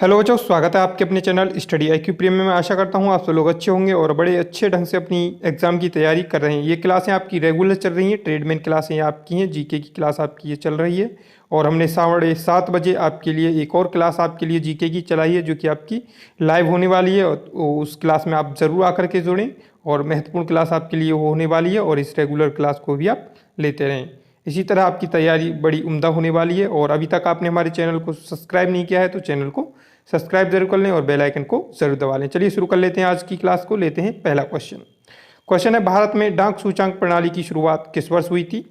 Hello बच्चों, स्वागत है आपके अपने चैनल स्टडी IQ प्रीमियम में। आशा करता हूँ आप सब लोग अच्छे होंगे और बड़े अच्छे ढंग से अपनी एग्जाम की तैयारी कर रहे हैं। ये क्लासें आपकी रेगुलर चल रही हैं, ट्रेडमैन क्लासें आपकी हैं, जीके की क्लास आपकी ये चल रही है। और हमने 7:30 बजे आपके लिए एक और क्लास आपके लिए जीके की चलाई है, जो कि आपकी लाइव होने वाली है। और उस क्लास में आप ज़रूर आकर के जुड़ें और महत्वपूर्ण क्लास आपके लिए होने वाली है, और इस रेगुलर क्लास को भी आप लेते रहें। इसी तरह आपकी तैयारी बड़ी उम्दा होने वाली है। और अभी तक आपने हमारे चैनल को सब्सक्राइब नहीं किया है तो चैनल को सब्सक्राइब जरूर कर लें और बेल आइकन को जरूर दबा लें। चलिए शुरू कर लेते हैं आज की क्लास को। लेते हैं पहला क्वेश्चन है, भारत में डाक सूचकांक प्रणाली की शुरुआत किस वर्ष हुई थी?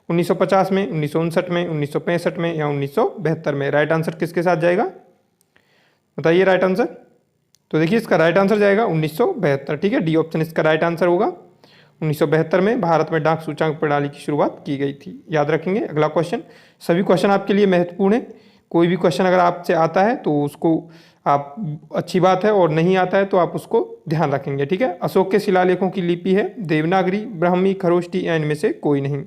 1950 में, 1959 में, 1965 में या 1972 में? राइट आंसर किसके साथ जाएगा, बताइए राइट आंसर। तो देखिए इसका राइट आंसर जाएगा 1972। ठीक है, डी ऑप्शन इसका राइट आंसर होगा। 1972 में भारत में डाक सूचकांक प्रणाली की शुरुआत की गई थी, याद रखेंगे। अगला क्वेश्चन, सभी क्वेश्चन आपके लिए महत्वपूर्ण है। कोई भी क्वेश्चन अगर आपसे आता है तो उसको आप अच्छी बात है, और नहीं आता है तो आप उसको ध्यान रखेंगे। ठीक है, अशोक के शिलालेखों की लिपि है देवनागरी, ब्राह्मी, खरोष्टी या इनमें से कोई नहीं?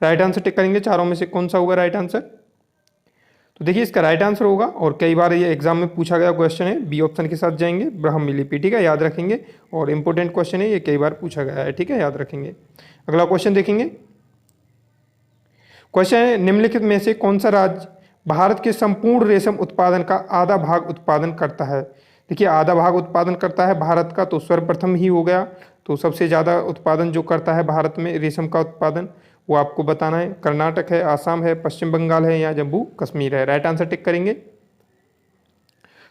राइट आंसर टिक करेंगे, चारों में से कौन सा होगा राइट आंसर? तो देखिए इसका राइट आंसर होगा, और कई बार ये एग्जाम में पूछा गया क्वेश्चन है, बी ऑप्शन के साथ जाएंगे, ब्राह्मी लिपि। ठीक है, याद रखेंगे, और इंपॉर्टेंट क्वेश्चन है, ये कई बार पूछा गया है। ठीक है, याद रखेंगे। अगला क्वेश्चन देखेंगे। क्वेश्चन है, निम्नलिखित में से कौन सा राज्य भारत के संपूर्ण रेशम उत्पादन का आधा भाग उत्पादन करता है? देखिए आधा भाग उत्पादन करता है भारत का, तो सर्वप्रथम ही हो गया। तो सबसे ज़्यादा उत्पादन जो करता है भारत में रेशम का उत्पादन, वो आपको बताना है। कर्नाटक है, आसाम है, पश्चिम बंगाल है या जम्मू कश्मीर है? राइट आंसर टिक करेंगे।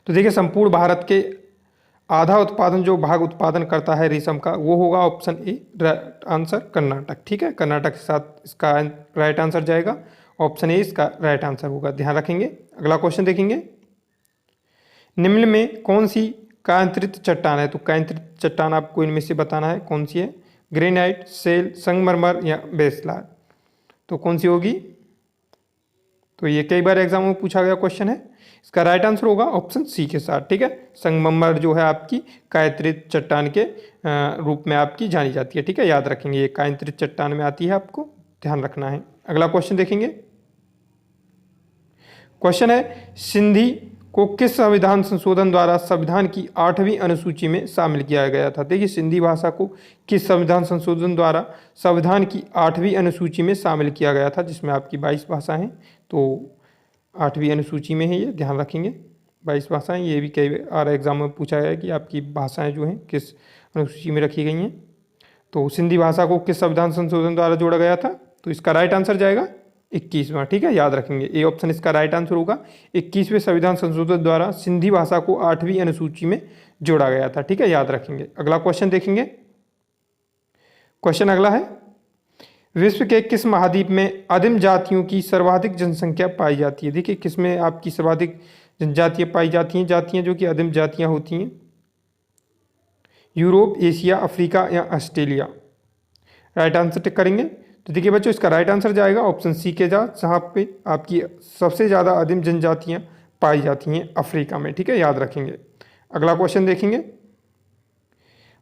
तो देखिए संपूर्ण भारत के आधा उत्पादन जो भाग उत्पादन करता है रेशम का, वो होगा option A, right answer Karnataka. ठीक है, कर्नाटक के साथ इसका राइट आंसर जाएगा, ऑप्शन ए इसका राइट आंसर होगा, ध्यान रखेंगे। अगला क्वेश्चन देखेंगे, निम्न में कौन सी कायांतरित चट्टान है? तो कायांतरित चट्टान आपको इनमें से बताना है कौन सी है, ग्रेनाइट, सेल, संगमरमर या बेसलार? तो कौन सी होगी? तो ये कई बार एग्जाम में पूछा गया क्वेश्चन है, इसका राइट आंसर होगा ऑप्शन सी के साथ। ठीक है, संगमरमर जो है आपकी कायांतरित चट्टान के रूप में आपकी जानी जाती है। ठीक है, याद रखेंगे, ये कायांतरित चट्टान में आती है, आपको ध्यान रखना है। अगला क्वेश्चन देखेंगे। क्वेश्चन है, सिंधी को किस संविधान संशोधन द्वारा संविधान की 8वीं अनुसूची में शामिल किया गया था? देखिए सिंधी भाषा को किस संविधान संशोधन द्वारा संविधान की 8वीं अनुसूची में शामिल किया गया था, जिसमें आपकी 22 भाषाएं, तो 8वीं अनुसूची में है ये, ध्यान रखेंगे। 22 भाषाएं, ये भी कई बार एग्जाम में पूछा गया कि आपकी भाषाएं जो हैं किस अनुसूची में रखी गई हैं। तो सिंधी भाषा को किस संविधान संशोधन द्वारा जोड़ा गया था? तो इसका राइट आंसर जाएगा 21वां। ठीक है, याद रखेंगे, ए ऑप्शन इसका राइट आंसर होगा। 21वें संविधान संशोधन द्वारा सिंधी भाषा को 8वीं अनुसूची में जोड़ा गया था। ठीक है, याद रखेंगे। अगला क्वेश्चन देखेंगे। क्वेश्चन अगला है, विश्व के किस महाद्वीप में आदिम जातियों की सर्वाधिक जनसंख्या पाई जाती है? देखिए किसमें आपकी सर्वाधिक जनजातियाँ पाई जाती हैं, जातियाँ जो कि आदिम जातियाँ होती हैं? यूरोप, एशिया, अफ्रीका या ऑस्ट्रेलिया? राइट आंसर टिक करेंगे। तो देखिए बच्चों इसका राइट आंसर जाएगा ऑप्शन सी के साथ, जहाँ पे आपकी सबसे ज़्यादा आदिम जनजातियाँ पाई जाती हैं अफ्रीका में। ठीक है, याद रखेंगे। अगला क्वेश्चन देखेंगे,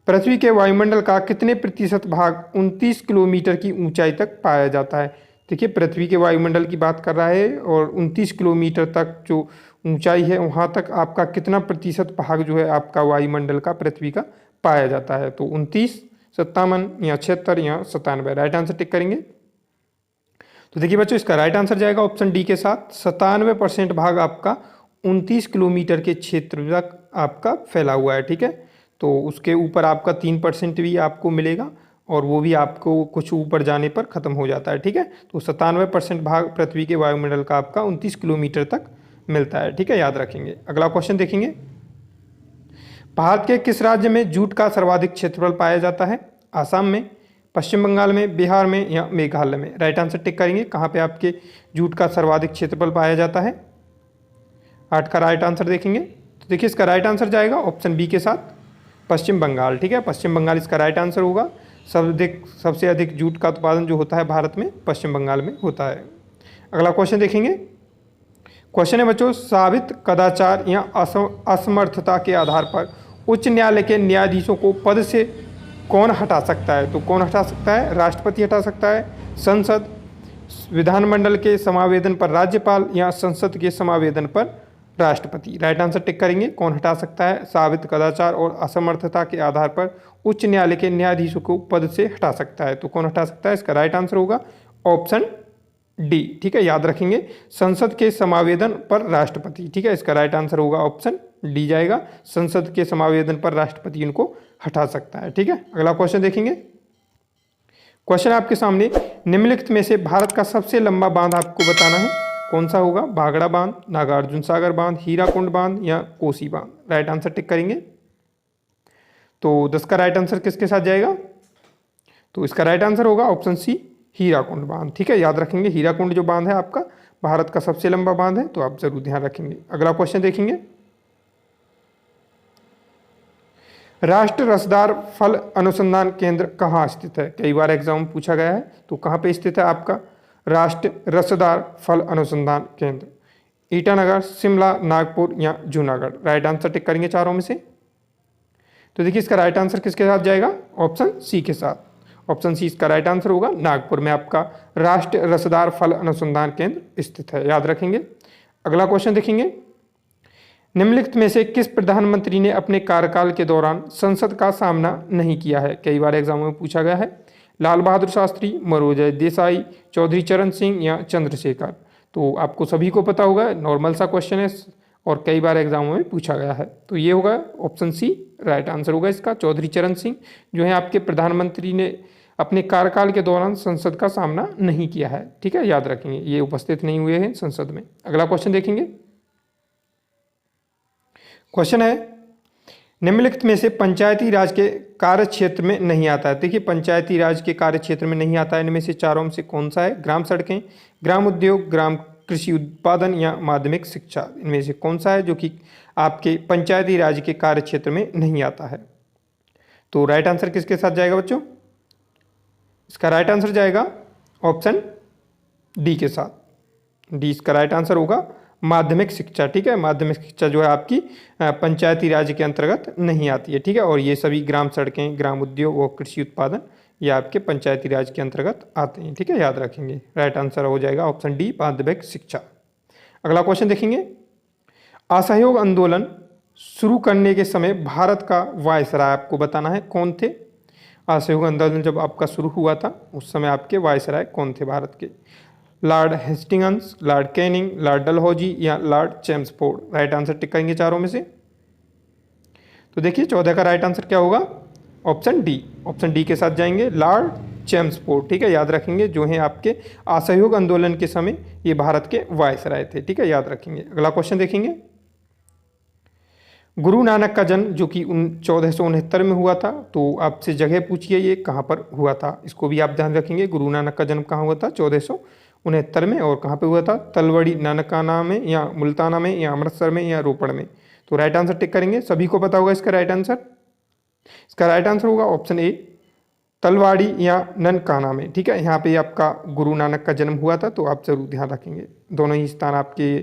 पृथ्वी के वायुमंडल का कितने प्रतिशत भाग 29 किलोमीटर की ऊंचाई तक पाया जाता है? देखिए पृथ्वी के वायुमंडल की बात कर रहा है, और 29 किलोमीटर तक जो ऊंचाई है वहाँ तक आपका कितना प्रतिशत भाग जो है आपका वायुमंडल का पृथ्वी का पाया जाता है? तो 29, 57 या 76 या 97? राइट आंसर टिक करेंगे। तो देखिए बच्चों इसका राइट आंसर जाएगा ऑप्शन डी के साथ, 97% भाग आपका 29 किलोमीटर के क्षेत्र तक आपका फैला हुआ है। ठीक है, तो उसके ऊपर आपका 3% भी आपको मिलेगा, और वो भी आपको कुछ ऊपर जाने पर ख़त्म हो जाता है। ठीक है, तो 97% भाग पृथ्वी के वायुमंडल का आपका 29 किलोमीटर तक मिलता है। ठीक है, याद रखेंगे। अगला क्वेश्चन देखेंगे, भारत के किस राज्य में जूट का सर्वाधिक क्षेत्रफल पाया जाता है? आसाम में, पश्चिम बंगाल में, बिहार में या मेघालय में? राइट आंसर टिक करेंगे, कहाँ पे आपके जूट का सर्वाधिक क्षेत्रफल पाया जाता है? 8 का राइट आंसर देखेंगे। तो देखिए इसका राइट आंसर जाएगा ऑप्शन बी के साथ, पश्चिम बंगाल। ठीक है, पश्चिम बंगाल इसका राइट आंसर होगा। सबसे अधिक जूट का उत्पादन जो होता है भारत में पश्चिम बंगाल में होता है। अगला क्वेश्चन देखेंगे। क्वेश्चन है बच्चों, साबित कदाचार या असमर्थता के आधार पर उच्च न्यायालय के न्यायाधीशों को पद से कौन हटा सकता है? तो कौन हटा सकता है? राष्ट्रपति हटा सकता है, संसद, विधानमंडल के समावेदन पर राज्यपाल या संसद के समावेदन पर राष्ट्रपति। राइट आंसर टिक करेंगे। कौन हटा सकता है? साबित कदाचार और असमर्थता के आधार पर उच्च न्यायालय के न्यायाधीशों को पद से हटा सकता है। तो कौन हटा सकता है? इसका राइट आंसर होगा ऑप्शन डी। ठीक है, याद रखेंगे। संसद के समावेदन पर राष्ट्रपति। ठीक है, इसका राइट आंसर होगा ऑप्शन डी जाएगा। संसद के समावेदन पर राष्ट्रपति इनको हटा सकता है। ठीक है, अगला क्वेश्चन देखेंगे। क्वेश्चन आपके सामने, निम्नलिखित में से भारत का सबसे लंबा बांध आपको बताना है, कौन सा होगा? भाखड़ा बांध, नागार्जुन सागर बांध, हीराकुंड बांध या कोसी बांध। राइट आंसर टिक करेंगे। तो 10 का राइट आंसर किसके साथ जाएगा? तो इसका राइट आंसर होगा ऑप्शन सी, हीराकुंड बांध। ठीक है, याद रखेंगे। हीराकुंड जो बांध है आपका भारत का सबसे लंबा बांध है, तो आप जरूर ध्यान रखेंगे। अगला क्वेश्चन देखेंगे। राष्ट्रीय रसदार फल अनुसंधान केंद्र कहाँ स्थित है? कई बार एग्जाम में पूछा गया है। तो कहाँ पे स्थित है आपका राष्ट्रीय रसदार फल अनुसंधान केंद्र? ईटानगर, शिमला, नागपुर या जूनागढ़। राइट आंसर टिक करेंगे चारों में से। तो देखिए इसका राइट आंसर किसके साथ जाएगा? ऑप्शन सी के साथ। ऑप्शन सी इसका राइट आंसर होगा। नागपुर में आपका राष्ट्रीय रसदार फल अनुसंधान केंद्र स्थित है, याद रखेंगे। अगला क्वेश्चन देखेंगे। निम्नलिखित में से किस प्रधानमंत्री ने अपने कार्यकाल के दौरान संसद का सामना नहीं किया है? कई बार एग्जाम में पूछा गया है। लाल बहादुर शास्त्री, मोरारजी देसाई, चौधरी चरण सिंह या चंद्रशेखर। तो आपको सभी को पता होगा, नॉर्मल सा क्वेश्चन है और कई बार एग्जामों में पूछा गया है। तो ये होगा ऑप्शन सी, राइट आंसर होगा इसका। चौधरी चरण सिंह जो है आपके प्रधानमंत्री ने अपने कार्यकाल के दौरान संसद का सामना नहीं किया है। ठीक है, याद रखेंगे, ये उपस्थित नहीं हुए हैं संसद में। अगला क्वेश्चन देखेंगे। क्वेश्चन है, निम्नलिखित में से पंचायती राज के कार्य क्षेत्र में नहीं आता है। देखिए पंचायती राज के कार्य क्षेत्र में नहीं आता है इनमें से चारों में से कौन सा है? ग्राम सड़कें, ग्राम उद्योग, ग्राम कृषि उत्पादन या माध्यमिक शिक्षा। इनमें से कौन सा है जो कि आपके पंचायती राज के कार्य क्षेत्र में नहीं आता है? तो राइट आंसर किसके साथ जाएगा बच्चों? इसका राइट आंसर जाएगा ऑप्शन डी के साथ। डी इसका राइट आंसर होगा, माध्यमिक शिक्षा। ठीक है, माध्यमिक शिक्षा जो है आपकी पंचायती राज के अंतर्गत नहीं आती है। ठीक है, और ये सभी ग्राम सड़कें, ग्राम उद्योग और कृषि उत्पादन ये आपके पंचायती राज के अंतर्गत आते हैं। ठीक है, याद रखेंगे। राइट आंसर हो जाएगा ऑप्शन डी, माध्यमिक शिक्षा। अगला क्वेश्चन देखेंगे। असहयोग आंदोलन शुरू करने के समय भारत का वायसराय आपको बताना है, कौन थे? असहयोग आंदोलन जब आपका शुरू हुआ था उस समय आपके वायसराय कौन थे भारत के? Lord Hastings, Lord Canning, Lord Dalhousie या Lord Chelmsford. Right answer tick करेंगे चारों में से। तो देखिए 14 का राइट आंसर क्या होगा? Option D. ऑप्शन डी के साथ जाएंगे, लॉर्ड चेम्सफोर्ड। ठीक है, याद रखेंगे, जो हैं आपके असहयोग आंदोलन के समय ये भारत के वायसराय थे। ठीक है, याद रखेंगे। अगला क्वेश्चन देखेंगे। गुरु नानक का जन्म जो कि 1469 में हुआ था, तो आपसे जगह पूछिए ये कहाँ पर हुआ था, इसको भी आप ध्यान रखेंगे। गुरु नानक का जन्म कहाँ हुआ था? 1469 में। और कहाँ पे हुआ था? तलवड़ी नानकाना में या मुल्ताना में या अमृतसर में या रोपड़ में। तो राइट आंसर टिक करेंगे। सभी को पता होगा इसका राइट आंसर। इसका राइट आंसर होगा ऑप्शन ए, तलवाड़ी या ननकाना में। ठीक है, यहाँ पे आपका गुरु नानक का जन्म हुआ था, तो आप जरूर ध्यान रखेंगे। दोनों ही स्थान आपके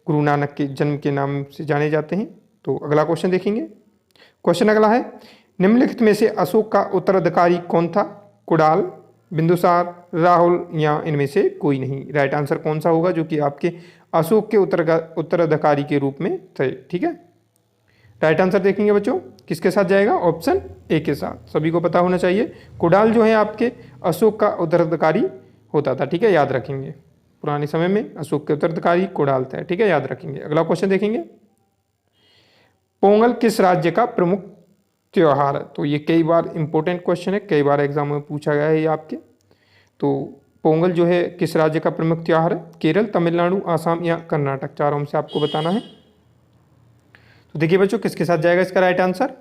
गुरु नानक के जन्म के नाम से जाने जाते हैं। तो अगला क्वेश्चन देखेंगे। क्वेश्चन अगला है, निम्नलिखित में से अशोक का उत्तराधिकारी कौन था? कुणाल, बिंदुसार, राहुल या इनमें से कोई नहीं। राइट आंसर कौन सा होगा जो कि आपके अशोक के उत्तराधिकारी के रूप में थे? ठीक है, राइट आंसर देखेंगे बच्चों, किसके साथ जाएगा? ऑप्शन ए के साथ। सभी को पता होना चाहिए, कुणाल जो है आपके अशोक का उत्तराधिकारी होता था। ठीक है, याद रखेंगे, पुराने समय में अशोक के उत्तराधिकारी कुणाल थे। ठीक है, याद रखेंगे। अगला क्वेश्चन देखेंगे। पोंगल किस राज्य का प्रमुख त्योहार है? तो ये कई बार इंपॉर्टेंट क्वेश्चन है, कई बार एग्जाम में पूछा गया है ये आपके। तो पोंगल जो है किस राज्य का प्रमुख त्योहार है? केरल, तमिलनाडु, आसाम या कर्नाटक। चारों में से आपको बताना है। तो देखिए बच्चों, किसके साथ जाएगा इसका राइट आंसर?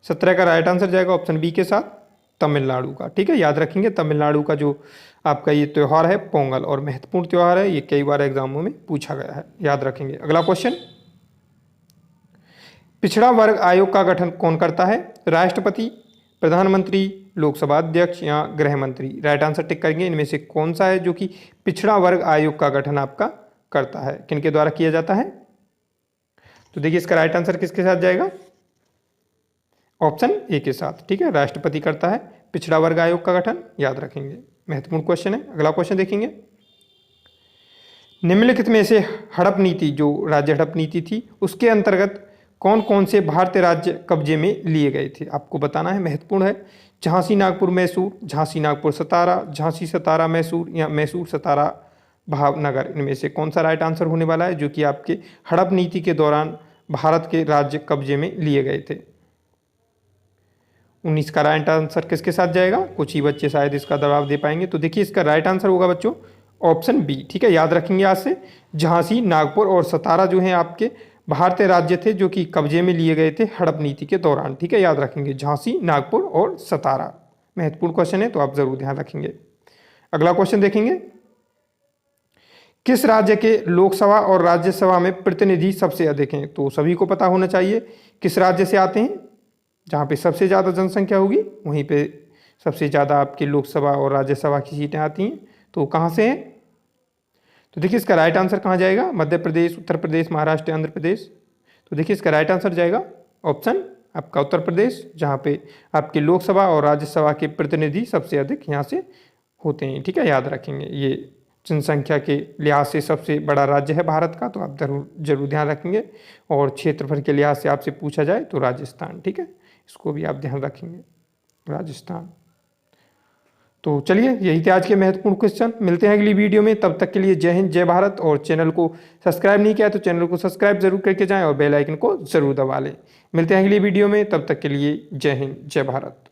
17 का राइट आंसर जाएगा ऑप्शन बी के साथ, तमिलनाडु का। ठीक है, याद रखेंगे, तमिलनाडु का जो आपका ये त्यौहार है पोंगल, और महत्वपूर्ण त्यौहार है, ये कई बार एग्जामों में पूछा गया है, याद रखेंगे। अगला क्वेश्चन, पिछड़ा वर्ग आयोग का गठन कौन करता है? राष्ट्रपति, प्रधानमंत्री, लोकसभा अध्यक्ष या गृह मंत्री। राइट आंसर टिक करेंगे। इनमें से कौन सा है जो कि पिछड़ा वर्ग आयोग का गठन आपका करता है, किनके द्वारा किया जाता है? तो देखिए इसका राइट आंसर किसके साथ जाएगा? ऑप्शन ए के साथ। ठीक है, राष्ट्रपति करता है पिछड़ा वर्ग आयोग का गठन, याद रखेंगे, महत्वपूर्ण क्वेश्चन है। अगला क्वेश्चन देखेंगे। निम्नलिखित में से हड़प नीति, जो राज्य हड़प नीति थी, उसके अंतर्गत कौन कौन से भारतीय राज्य कब्जे में लिए गए थे, आपको बताना है, महत्वपूर्ण है। झांसी नागपुर मैसूर, झांसी नागपुर सतारा, झांसी सतारा मैसूर या मैसूर सतारा भावनगर, इनमें से कौन सा राइट आंसर होने वाला है जो कि आपके हड़प नीति के दौरान भारत के राज्य कब्जे में लिए गए थे। 19 का राइट आंसर किसके साथ जाएगा, कुछ ही बच्चे शायद इसका जवाब दे पाएंगे। तो देखिए इसका राइट आंसर होगा बच्चों ऑप्शन बी, ठीक है, याद रखेंगे आज से। झांसी नागपुर और सतारा जो हैं आपके भारतीय राज्य थे जो कि कब्जे में लिए गए थे हड़प नीति के दौरान, ठीक है, याद रखेंगे झांसी नागपुर और सतारा। महत्वपूर्ण क्वेश्चन है तो आप जरूर ध्यान रखेंगे। अगला क्वेश्चन देखेंगे, किस राज्य के लोकसभा और राज्यसभा में प्रतिनिधि सबसे अधिक हैं, तो सभी को पता होना चाहिए किस राज्य से आते हैं, जहाँ पे सबसे ज़्यादा जनसंख्या होगी वहीं पे सबसे ज़्यादा आपकी लोकसभा और राज्यसभा की सीटें आती हैं। तो कहाँ से हैं, तो देखिए इसका राइट आंसर कहाँ जाएगा, मध्य प्रदेश, उत्तर प्रदेश, महाराष्ट्र, आंध्र प्रदेश। तो देखिए इसका राइट आंसर जाएगा ऑप्शन आपका उत्तर प्रदेश, जहाँ पे आपके लोकसभा और राज्यसभा के प्रतिनिधि सबसे अधिक यहाँ से होते हैं, ठीक है, याद रखेंगे। ये जनसंख्या के लिहाज से सबसे बड़ा राज्य है भारत का, तो आप जरूर ध्यान रखेंगे। और क्षेत्रफल के लिहाज से आपसे पूछा जाए तो राजस्थान, ठीक है, इसको भी आप ध्यान रखेंगे, राजस्थान। तो चलिए यही थे आज के महत्वपूर्ण क्वेश्चन। मिलते हैं अगली वीडियो में, तब तक के लिए जय हिंद, जय भारत। और चैनल को सब्सक्राइब नहीं किया तो चैनल को सब्सक्राइब जरूर करके जाएं और बेल आइकन को जरूर दबा लें। मिलते हैं अगली वीडियो में, तब तक के लिए जय हिंद, जय भारत।